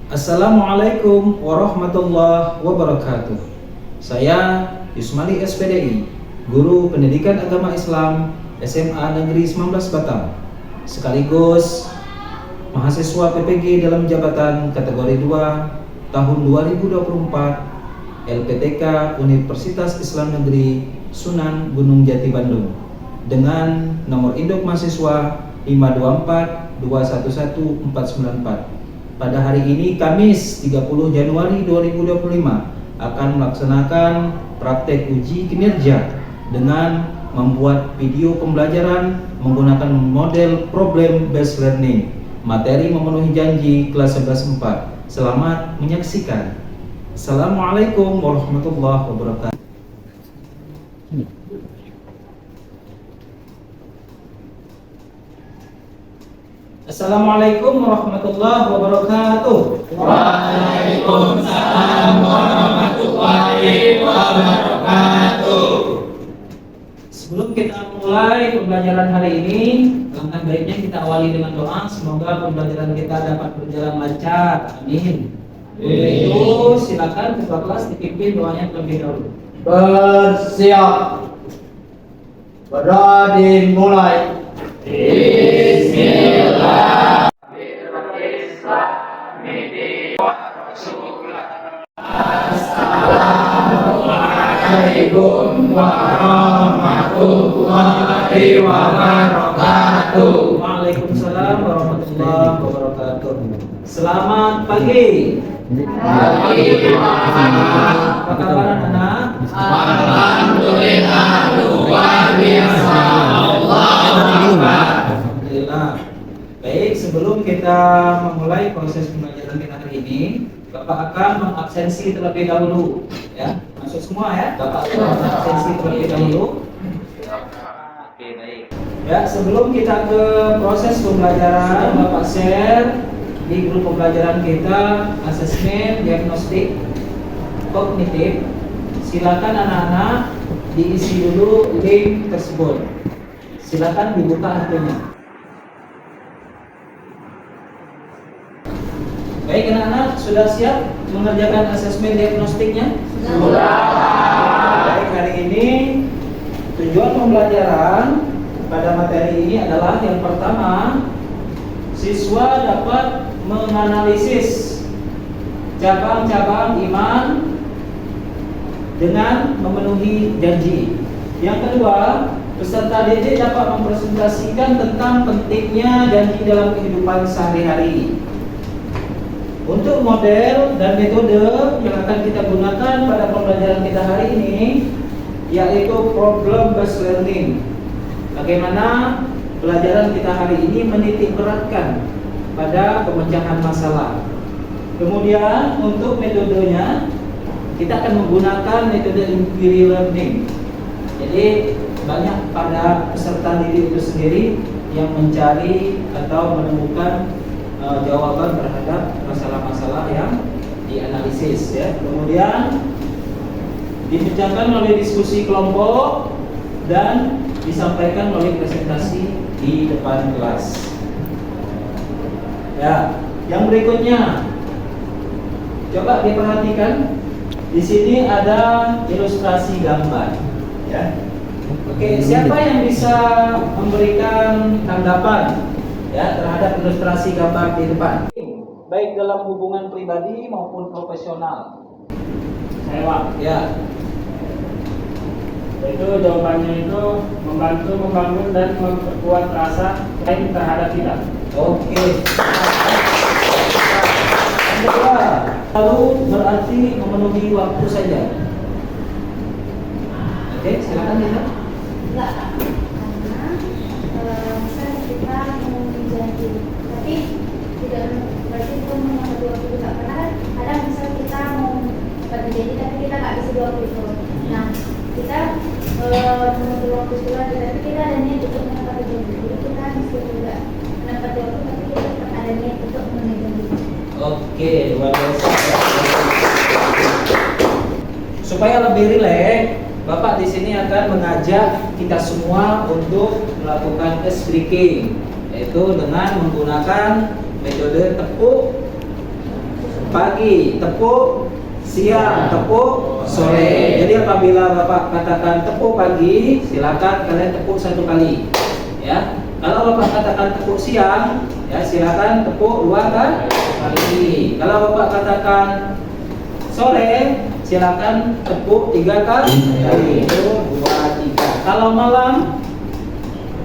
Assalamualaikum warahmatullahi wabarakatuh. Saya Yusmali SPDI, Guru Pendidikan Agama Islam SMA Negeri 19 Batam, sekaligus mahasiswa PPG dalam jabatan kategori 2 tahun 2024 LPTK Universitas Islam Negeri Sunan Gunung Jati Bandung dengan nomor induk mahasiswa 524211494. Pada hari ini Kamis 30 Januari 2025 akan melaksanakan praktek uji kinerja dengan membuat video pembelajaran menggunakan model problem based learning. Materi memenuhi janji kelas 11 4. Selamat menyaksikan. Assalamualaikum warahmatullahi wabarakatuh. Assalamualaikum warahmatullahi wabarakatuh. Waalaikumsalam warahmatullahi wabarakatuh. Sebelum kita mulai pembelajaran hari ini, langkah baiknya kita awali dengan doa. Semoga pembelajaran kita dapat berjalan lancar. Amin. Itu silakan ketua kelas dipimpin doanya terlebih dahulu. Bersiap. Berdoa dimulai. Bismillah. Assalamualaikum warahmatullahi wabarakatuh. Waalaikumsalam warahmatullahi wabarakatuh. Selamat pagi. Apa kabar anak? Alhamdulillah luar biasa. Alhamdulillah. Baik, sebelum kita memulai proses pembelajaran kita hari ini, Bapak akan mengabsensi terlebih dahulu, ya. Masuk semua ya. Bapak akan mengabsensi terlebih dahulu. Oke, baik. Ya, sebelum kita ke proses pembelajaran, Bapak share di grup pembelajaran kita asesmen diagnostik kognitif. Silakan anak-anak diisi dulu link tersebut. Silakan dibuka akunnya. Baik anak-anak, sudah siap mengerjakan asesmen diagnostiknya? Sudah. Baik, hari ini tujuan pembelajaran pada materi ini adalah yang pertama, siswa dapat menganalisis cabang-cabang iman dengan memenuhi janji. Yang kedua, peserta didik dapat mempresentasikan tentang pentingnya janji dalam kehidupan sehari-hari. Untuk model dan metode yang akan kita gunakan pada pembelajaran kita hari ini yaitu problem based learning. Bagaimana pelajaran kita hari ini menitik beratkan pada pemecahan masalah. Kemudian untuk metodenya kita akan menggunakan metode inquiry learning. Jadi banyak pada peserta didik itu sendiri yang mencari atau menemukan jawaban terhadap masalah-masalah yang dianalisis, ya. Kemudian dipecahkan melalui diskusi kelompok dan disampaikan melalui presentasi di depan kelas. Ya, yang berikutnya coba diperhatikan. Di sini ada ilustrasi gambar, ya. Oke, siapa yang bisa memberikan tanggapan ya terhadap ilustrasi gambar di depan, baik dalam hubungan pribadi maupun profesional? Saya, Ya. itu jawabannya itu membantu membangun dan memperkuat rasa lain terhadap kita. Oke. Yang kedua, lalu berarti memenuhi waktu saja. Oke, silakan Lina. Enggak, karena misalnya kita memenuhi janji, tapi tidak berarti itu menghadapi waktu juga. Karena kan kadang misal kita mau menepati janji tapi kita nggak bisa di waktu itu. Nah, kita memenuhi waktu sebulan, tapi kita ada niat untuk menepati janji. Jadi kita mesti juga menepati waktu, tapi kita tetap ada niat untuk memenuhi janji. Oke, luar biasa. Supaya lebih rileks, Bapak di sini akan mengajak kita semua untuk melakukan ice breaking, yaitu dengan menggunakan metode tepuk pagi, tepuk siang, tepuk sore. Jadi apabila Bapak katakan tepuk pagi, silakan kalian tepuk 1 kali. Ya. Kalau Bapak katakan tepuk siang, ya silakan tepuk 2 kali. Kalau Bapak katakan sore, silakan tepuk 3 kali. 1, 2, 3. Kalau malam,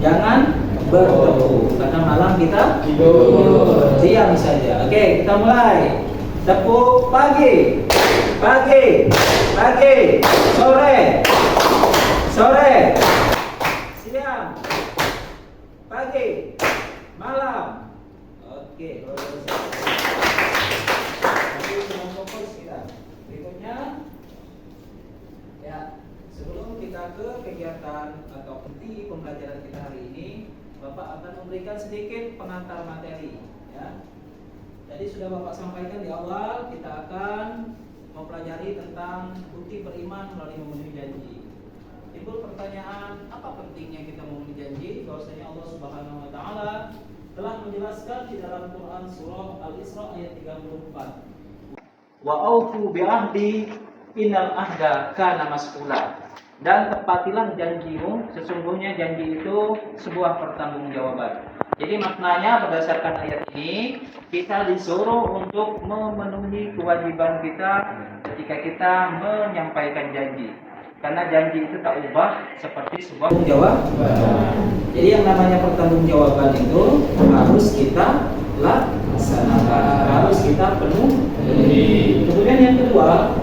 jangan bertepuk karena malam kita tidur. Diam saja. Oke, kita mulai. Tepuk pagi, pagi, pagi, sore, sore, siang, pagi, malam. Oke, nanti dengan fokus kita. Berikutnya, ya, sebelum kita ke kegiatan atau inti pembelajaran kita hari ini, Bapak akan memberikan sedikit pengantar materi. Ya. Tadi sudah Bapak sampaikan di awal, kita akan mempelajari tentang bukti beriman melalui memenuhi janji. Timbul pertanyaan, apa pentingnya kita memenuhi janji? Bahwasanya Allah Subhanahu wa taala telah menjelaskan di dalam Quran surah Al-Isra ayat 34. Wa aufu bi ahdi innal ahda kana mas'ula. Dan tepatilah janjimu, sesungguhnya janji itu sebuah pertanggungjawaban. Jadi maknanya berdasarkan ayat ini, kita disuruh untuk memenuhi kewajiban kita ketika kita menyampaikan janji. Karena janji itu tak ubah seperti sebuah pertanggungjawaban. Jadi yang namanya pertanggungjawaban itu harus kita laksanakan, harus kita penuhi. Kemudian yang kedua,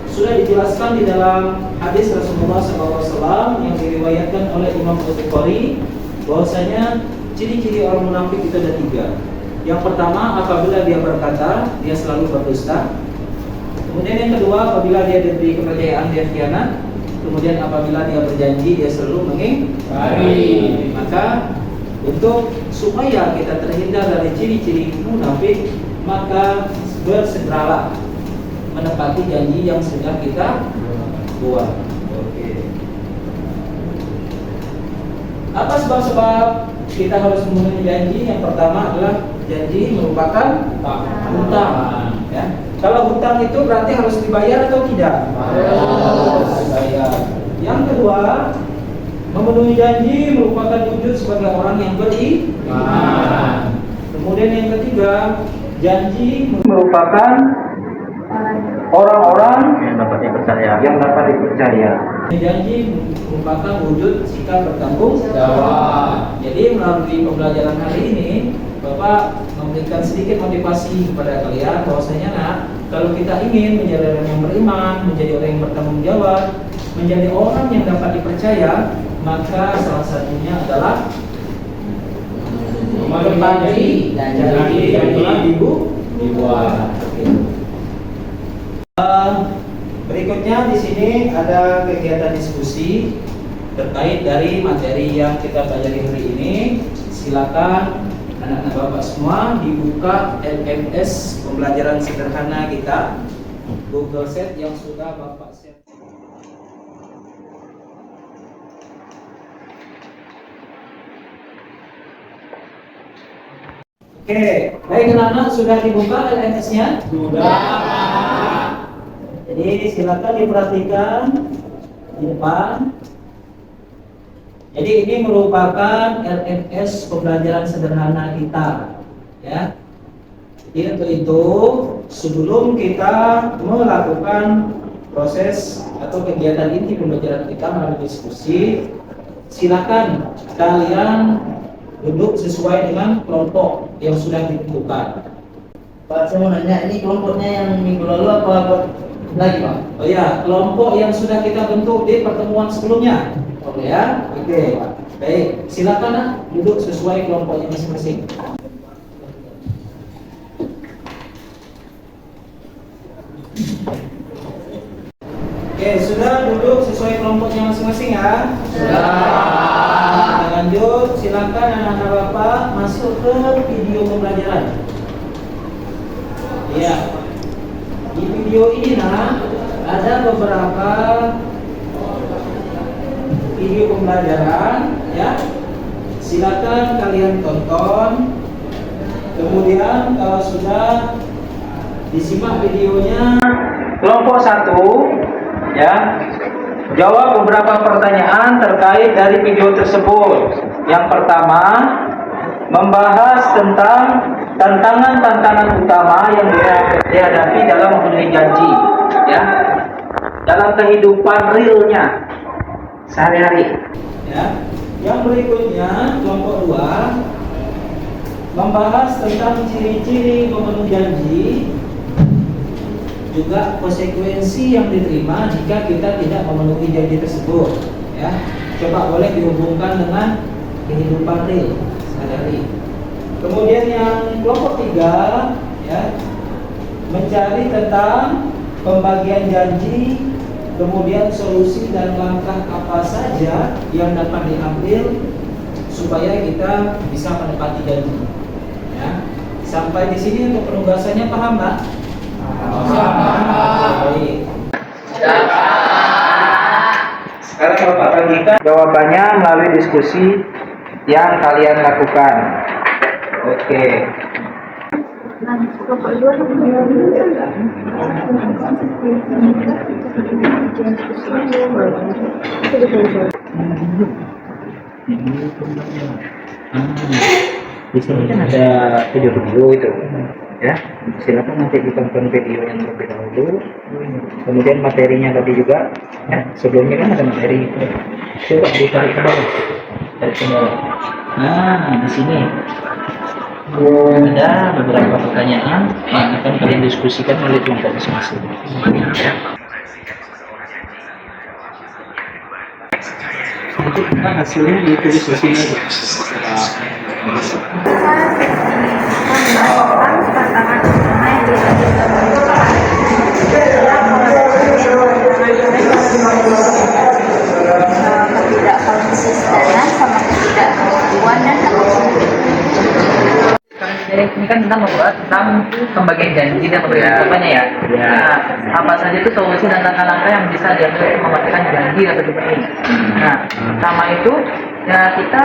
sudah dijelaskan di dalam hadis Rasulullah SAW yang diriwayatkan oleh Imam Bukhari bahwasanya ciri-ciri orang munafik itu ada 3. Yang pertama, apabila dia berkata, dia selalu berdusta. Kemudian yang kedua, apabila dia diberi kepercayaan, dia khianat. Kemudian apabila dia berjanji, dia selalu mengingkari. Maka untuk supaya kita terhindar dari ciri-ciri munafik, maka bersegeralah menepati janji yang sudah kita buat. Oke. Apa sebab-sebab kita harus memenuhi janji? Yang pertama adalah janji merupakan hutang. Ya. Kalau hutang itu berarti harus dibayar atau tidak? Harus dibayar. Yang kedua, memenuhi janji merupakan wujud sebagai orang yang beriman. Kemudian yang ketiga, janji merupakan orang-orang yang dapat dipercaya. Janji merupakan wujud sikap bertanggung jawab. Jadi melalui pembelajaran hari ini, Bapak memberikan sedikit motivasi kepada kalian bahwasanya kalau kita ingin menjadi orang yang beriman, menjadi orang yang bertanggung jawab, menjadi orang yang dapat dipercaya, maka salah satunya adalah menepati janji yang telah dibuat. Berikutnya di sini ada kegiatan diskusi terkait dari materi yang kita pelajari hari ini. Silakan anak-anak Bapak semua dibuka LMS pembelajaran sederhana kita, Google Sheet yang sudah Bapak share. Oke, baik anak-anak, sudah dibuka LMS-nya? Sudah. Jadi silakan diperhatikan di depan. Jadi ini merupakan LMS pembelajaran sederhana kita, ya. Jadi untuk itu sebelum kita melakukan proses atau kegiatan inti pembelajaran kita melalui diskusi, silakan kalian duduk sesuai dengan kelompok yang sudah ditentukan. Pak, saya mau nanya, ini kelompoknya yang minggu lalu apa lagi, Pak? Oh ya, kelompok yang sudah kita bentuk di pertemuan sebelumnya. Ya, oke. Baik, silakan duduk sesuai kelompoknya masing-masing. Oke, sudah duduk sesuai kelompoknya masing-masing ya? Sudah. Lanjut, silakan anak-anak Bapak masuk ke video pembelajaran. Iya. Di video ini ada beberapa video pembelajaran, ya. Silakan kalian tonton. Kemudian kalau sudah Disimak videonya. Kelompok 1 ya. Jawab beberapa pertanyaan terkait dari video tersebut. Yang pertama, membahas tentang tantangan-tantangan utama yang dihadapi dalam memenuhi janji, ya, dalam kehidupan realnya sehari-hari. Ya. Yang berikutnya, kelompok 2, membahas tentang ciri-ciri pemenuh janji, juga konsekuensi yang diterima jika kita tidak memenuhi janji tersebut. Ya, coba boleh dihubungkan dengan kehidupan real sehari-hari. Kemudian yang kelompok 3, ya, mencari tentang pembagian janji, kemudian solusi dan langkah apa saja yang dapat diambil supaya kita bisa menepati janji. Ya. Sampai di sini untuk penugasannya paham, Pak? Baik. Sekarang Bapak bagikan jawabannya melalui diskusi yang kalian lakukan. Oke. Di sini kan ada video itu, ya. Silakan nanti ditonton video yang terlebih dahulu. Kemudian materinya tadi juga, ya. Sebelumnya kan ada materi. Coba ditarik ke bawah, tarik ke bawah. Nah, di sini ada beberapa pertanyaan yang akan kalian diskusikan oleh kelompok masing-masing. Nanti hasilnya ditulis di sini. Ini kan kita membahas tentang pembagian janji dan pemberian jawabannya ya. Nah, apa saja itu solusi dan langkah-langkah yang bisa diambil untuk memastikan janji atau dipenuhi. Nah, sama itu ya kita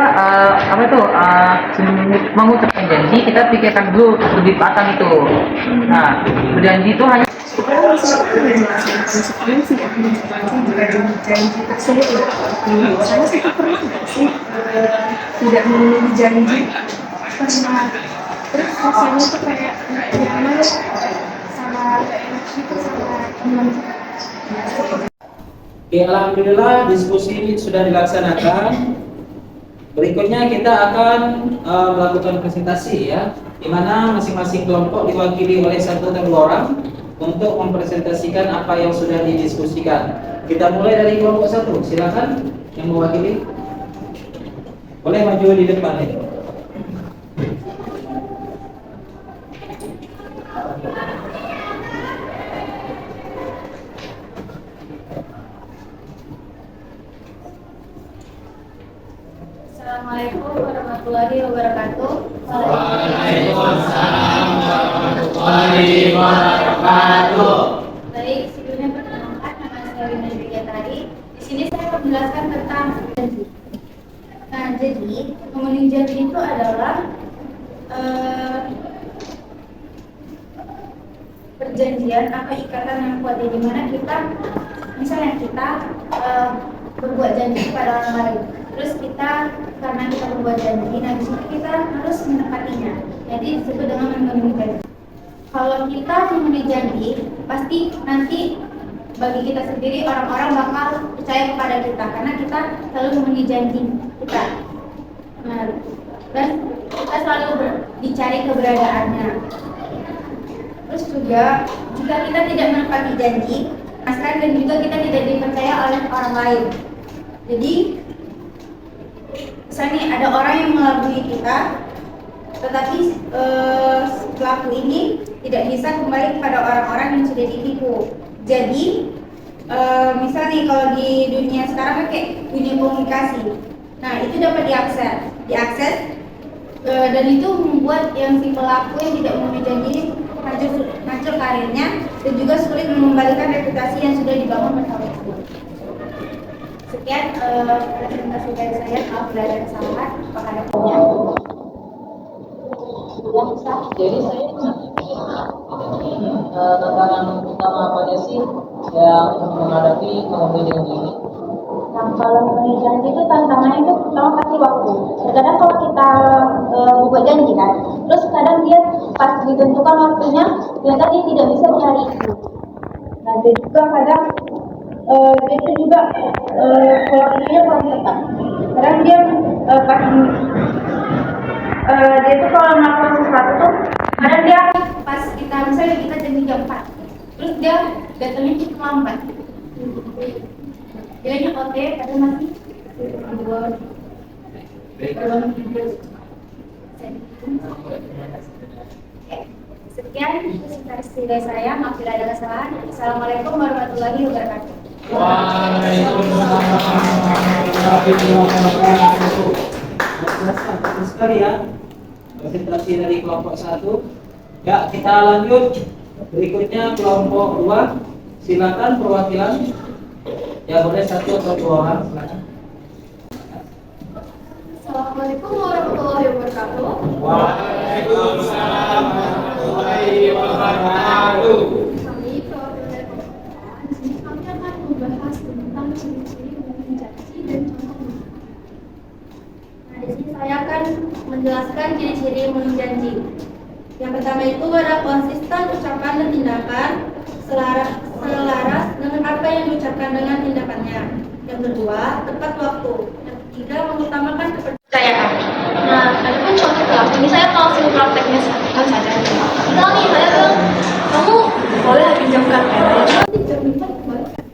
mengucapkan janji kita pikirkan dulu lebih matang itu. Nah, berjanji itu hanya Orang bisa menjelaskan konsekuensi yang menyebabkan jika janji tersebut tidak terpenuhi. Saya sih pernah nggak sih tidak memenuhi janji, pernah. Terus rasanya tuh kayak nyaman sama enak gitu sama teman. Oke, alhamdulillah diskusi ini sudah dilaksanakan. Berikutnya kita akan melakukan presentasi, ya, di mana masing-masing kelompok diwakili oleh 1 atau 2 orang untuk mempresentasikan apa yang sudah didiskusikan. Kita mulai dari kelompok 1. Silakan yang mewakili. Boleh maju di depan ya. Assalamualaikum warahmatullahi wabarakatuh. Waalaikumsalam warahmatullahi wabarakatuh. Baik, sebelumnya perkenalkan, nama saya Wina Juliatari. Di sini saya akan menjelaskan tentang janji. Nah, jadi memenuhi janji itu adalah perjanjian atau ikatan yang kuat, di mana kita, misalnya kita berbuat janji kepada orang lain. Terus kita, karena kita berbuat janji, nah di situ kita harus menepatinya. Jadi disebut dengan memenuhi janji. Kalau kita memenuhi janji, pasti nanti bagi kita sendiri orang-orang bakal percaya kepada kita karena kita selalu memenuhi janji kita. Nah, dan kita selalu dicari keberadaannya. Terus juga jika kita tidak menepati janji, dan juga kita tidak dipercaya oleh orang lain. Jadi misalnya ada orang yang mengelabui kita, tetapi pelaku ini tidak bisa kembali kepada orang-orang yang sudah ditipu. Jadi misalnya kalau di dunia sekarang kan kayak dunia komunikasi, nah itu dapat diakses dan itu membuat yang si pelaku yang tidak memenuhi janji ini hancur karirnya dan juga sulit mengembalikan reputasi yang sudah dibangun bersama itu. Sekian presentasi dari saya. Maaf bila ada kesalahan. Apakah ada pertanyaan? Jadi saya tantangan utama apa aja sih yang menghadapi mengambil janji ini? Nah, kalau mengenai janji itu tantangannya itu pertama pasti waktu. Terkadang kalau kita membuat janji kan, terus kadang dia pas ditentukan waktunya, ternyata dia tidak bisa di hari itu. Nah, dia juga kadang dia itu juga waktunya kurang tepat. Kadang dia dia tuh kalau melakukan sesuatu tuh, kadang dia pas kita misalnya kita janji jam 4, terus dia datangnya cukup lambat. Dia oke, tapi masih belum. Sekian presentasi dari saya. Maaf bila ada kesalahan. Assalamualaikum warahmatullahi wabarakatuh. Bagus sekali ya presentasi dari kelompok 1. Ya, kita lanjut. Berikutnya kelompok 2. Silakan perwakilan. Ya, boleh 1 atau 2 orang. Silakan. Assalamualaikum warahmatullahi wabarakatuh. Waalaikumsalam warahmatullahi wabarakatuh. Kami perwakilan dari kelompok di sini kami akan membahas tentang ciri-ciri mengenai janji dan contohnya. Nah, di sini saya akan menjelaskan ciri-ciri memenuhi janji. Yang pertama itu adalah konsisten ucapan dan tindakan selaras dengan apa yang diucapkan dengan tindakannya. Yang kedua, tepat waktu. Yang ketiga, mengutamakan kepercayaan. Nah, adapun contoh pelaku, ini saya langsung prakteknya saja. Misal nih, saya bilang, kamu boleh pinjamkan ya. Dijaminkan kebalikan.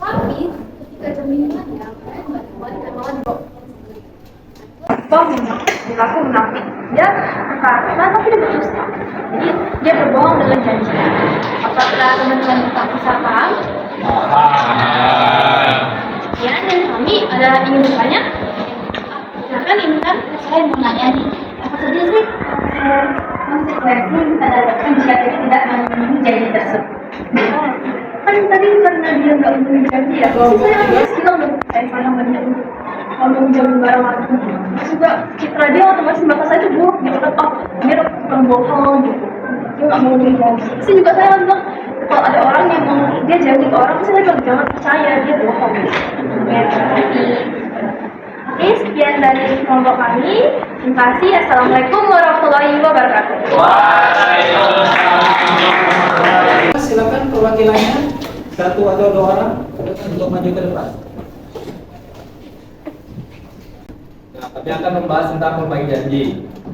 Tapi, ketika jaminannya, saya nggak kebalikan, malah drop. Bang, memang perilaku munafik. Dia berkata tapi dia berdusta. Jadi dia berbohong dengan janjinya. Apakah teman-teman bisa paham? Ya, dan kami ada ingin bertanya. Silakan ini kan saya mau nanya nih. Apa saja sih konsekuensi yang kita dapatkan jika kita tidak memenuhi janji tersebut? Kan tadi karena dia nggak memenuhi janji ya. Saya harus bilang dong, saya pernah menjamin kalau menjamin barang aku. Juga citra dia otomatis maka saya itu buruk gitu kan. Oh, dia tukang bohong gitu. Dia nggak mau memenuhi janji. Terus juga saya bilang kalau ada orang yang mau dia janji ke orang, saya bilang jangan percaya dia bohong. Oke, sekian dari kelompok kami. Terima kasih. Assalamualaikum warahmatullahi wabarakatuh. Silakan perwakilannya 1 atau 2 orang untuk maju ke depan. Nah, kami akan membahas tentang berbagi janji.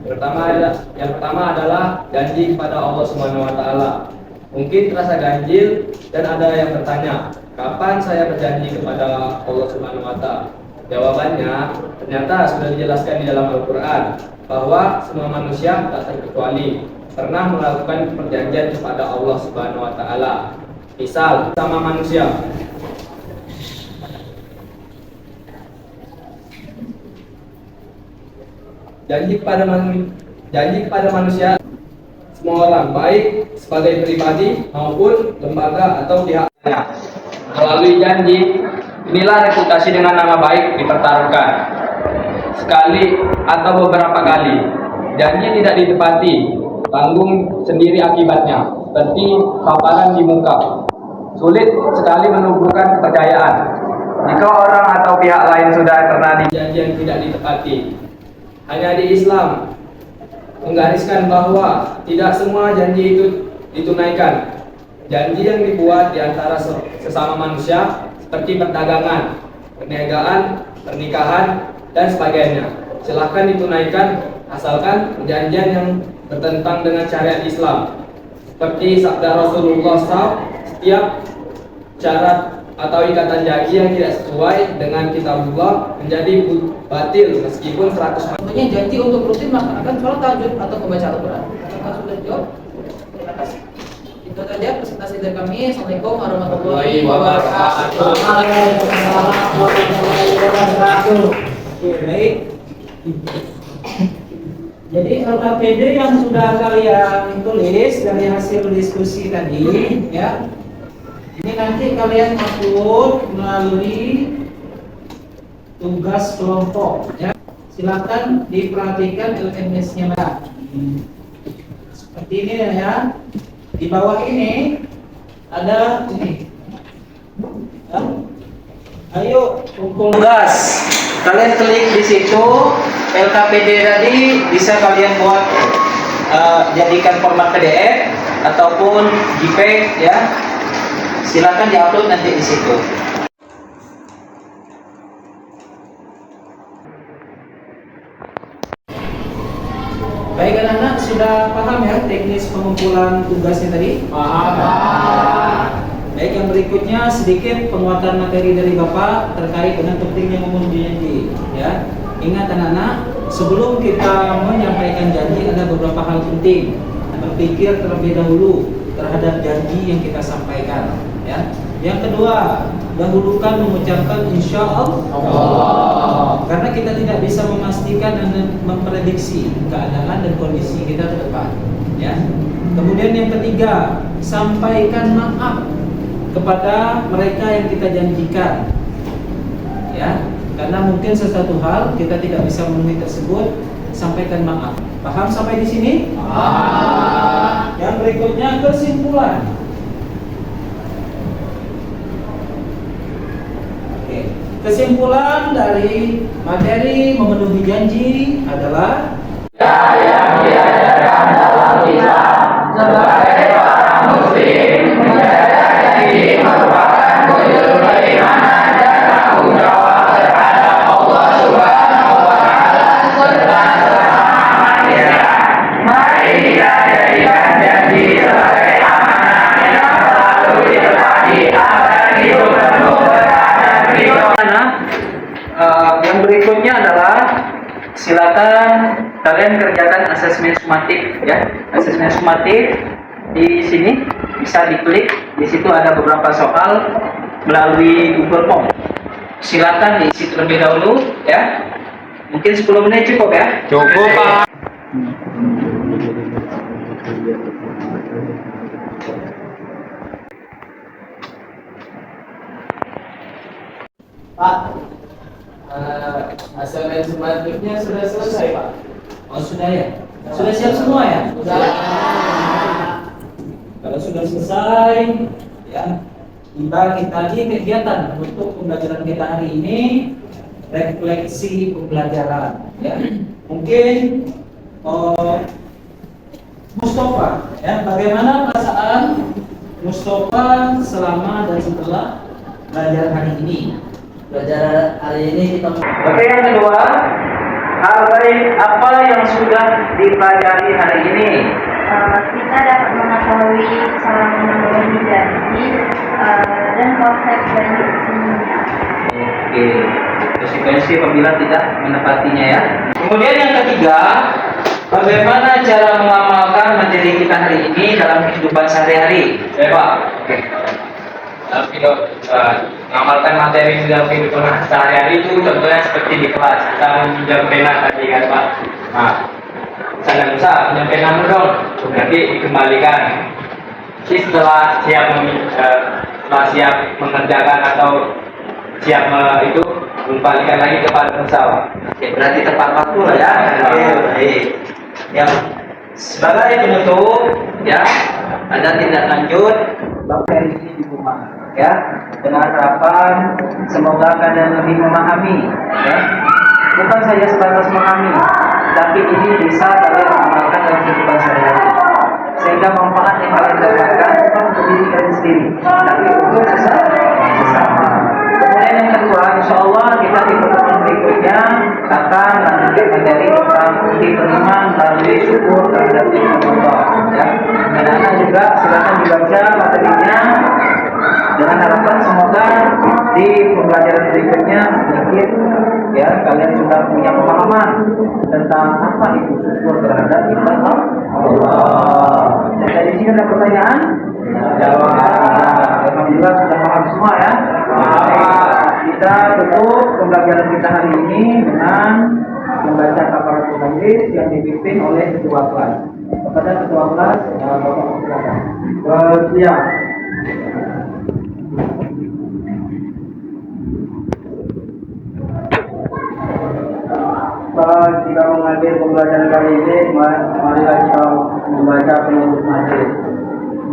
Yang pertama adalah janji kepada Allah Subhanahu wa taala. Mungkin terasa ganjil dan ada yang bertanya, kapan saya berjanji kepada Allah Subhanahu wa taala? Jawabannya, ternyata sudah dijelaskan di dalam Al-Qur'an bahwa semua manusia tak terkecuali pernah melakukan perjanjian kepada Allah Subhanahu wa taala. Misal sama manusia. Janji kepada manusia semua orang, baik sebagai pribadi maupun lembaga atau pihaknya. Melalui janji, inilah reputasi dengan nama baik dipertaruhkan. Sekali atau beberapa kali, janji tidak ditepati, tanggung sendiri akibatnya, seperti paparan di muka. Sulit sekali menumbuhkan kepercayaan. Jika orang atau pihak lain sudah terkena janji yang tidak ditepati. Hanya di Islam menggariskan bahwa tidak semua janji itu ditunaikan. Janji yang dibuat di antara sesama manusia seperti perdagangan, perniagaan, pernikahan, dan sebagainya silahkan ditunaikan asalkan perjanjian yang bertentang dengan syariat Islam. Seperti sabda Rasulullah SAW, setiap syarat atau ikatan janji yang tidak sesuai dengan kitabullah menjadi batil meskipun 100. Contohnya janji untuk rutin melaksanakan sholat tahajud atau membaca Al-Quran. Apakah sudah jawab? Terima kasih. Itu saja presentasi dari kami. Assalamualaikum warahmatullahi wabarakatuh. Oke, baik. Jadi LKPD yang sudah kalian tulis dari hasil diskusi tadi, ya. Ini nanti kalian upload melalui tugas kelompok, ya. Silakan diperhatikan LMS-nya, Mbak. Seperti ini ya. Di bawah ini ada ini. Ya. Ayo kumpul tugas. Kalian klik di situ LKPD tadi bisa kalian buat jadikan format PDF ataupun JPEG ya. Silakan diupload nanti di situ. Baik anak-anak, sudah paham ya teknis pengumpulan tugasnya tadi? Paham. Baik, yang berikutnya sedikit penguatan materi dari Bapak terkait dengan pentingnya memenuhi janji. Ya, ingat anak-anak, sebelum kita menyampaikan janji ada beberapa hal penting. Berpikir terlebih dahulu terhadap janji yang kita sampaikan. Ya, yang kedua, dahulukan mengucapkan insya Allah. Karena kita tidak bisa memastikan dan memprediksi keadaan dan kondisi kita ke depan. Ya. Kemudian yang ketiga, sampaikan maaf kepada mereka yang kita janjikan. Ya, karena mungkin sesuatu hal kita tidak bisa memenuhi tersebut, sampaikan maaf. Paham sampai di sini? Paham. Yang berikutnya kesimpulan. Oke. Kesimpulan dari materi memenuhi janji adalah Yang diajarkan dalam Islam sebagai orang Muslim menjaga janji merupakan wujud keimanan dan tanggung jawab terhadap Allah Subhanahu wa Ta'ala serta sesama manusia. Mari kita jadikan janji sebagai amanah yang selalu ditepati agar hidup penuh berkah dan ridho. Yang berikutnya adalah silakan kalian kerjakan asesmen sumatif ya. Asesmen sumatif di sini bisa diklik. Di situ ada beberapa soal melalui Google Form. Silakan diisi terlebih dahulu ya. Mungkin 10 menit cukup ya. Cukup, Pak. Pak, asesmen sumatifnya sudah selesai Pak. Oh sudah ya? Sudah siap semua ya? Sudah. Kalau sudah selesai, ya tiba kita di kegiatan untuk pembelajaran kita hari ini, refleksi pembelajaran. Ya, mungkin Mustafa, ya bagaimana perasaan Mustafa selama dan setelah belajar hari ini? Belajar hari ini kita Oke, yang kedua, hal baik apa yang sudah dipelajari hari ini? Kita dapat mengetahui cara memenuhi janji dan konsep janji sesungguhnya. Oke, konsekuensi apabila tidak menepatinya ya. Kemudian yang ketiga, bagaimana cara mengamalkan materi kita hari ini dalam kehidupan sehari-hari? Pak. Oke. Dalam mengamalkan materi di dalam kehidupan sehari-hari itu contohnya seperti di kelas kita meminjam pena tadi kan Pak. Nah, saya bisa pinjam pena dong, nanti dikembalikan. Jadi setelah siap mengerjakan atau siap itu kembalikan lagi kepada musawa. Oke, berarti tepat waktu lah ya. Oke, baik. Yang sebagai penutup ya, ada tindak lanjut Bapak ini di rumah ya, dengan harapan semoga kalian lebih memahami ya, bukan saja sebatas memahami, tapi ini bisa kalian amalkan dalam kehidupan sehari-hari sehingga manfaat yang kalian dapatkan bukan untuk diri kalian sendiri, tapi untuk sesama. Kemudian yang kedua, insya Allah kita di pertemuan berikutnya akan lanjutkan materi tentang bukti beriman melalui syukur terhadap nikmat Allah. Ya, anak-anak juga silakan dibaca materinya dengan harapan semoga di pembelajaran berikutnya sedikit ya kalian sudah punya pemahaman tentang apa itu syukur terhadap nikmat Allah. Dan dari sini ada pertanyaan? Jawab. Alhamdulillah sudah paham semua ya. Kita tutup pembelajaran kita hari ini dengan membaca kafaratul majlis yang dipimpin oleh ketua kelas. Kepada ketua kelas, Bapak silakan. Siap. Jika mengambil pembelajaran kali ini, marilah kita membaca penutup majlis.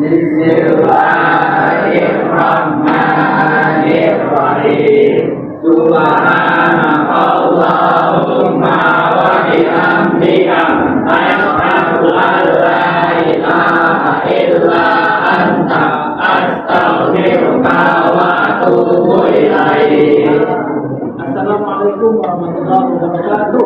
Bismillahirrahmanirrahim. Subhanakallahumma wa bihamdika asyhadu an la ilaha illa anta astaghfiruka wa atubu ilaik. Assalamualaikum warahmatullahi wabarakatuh.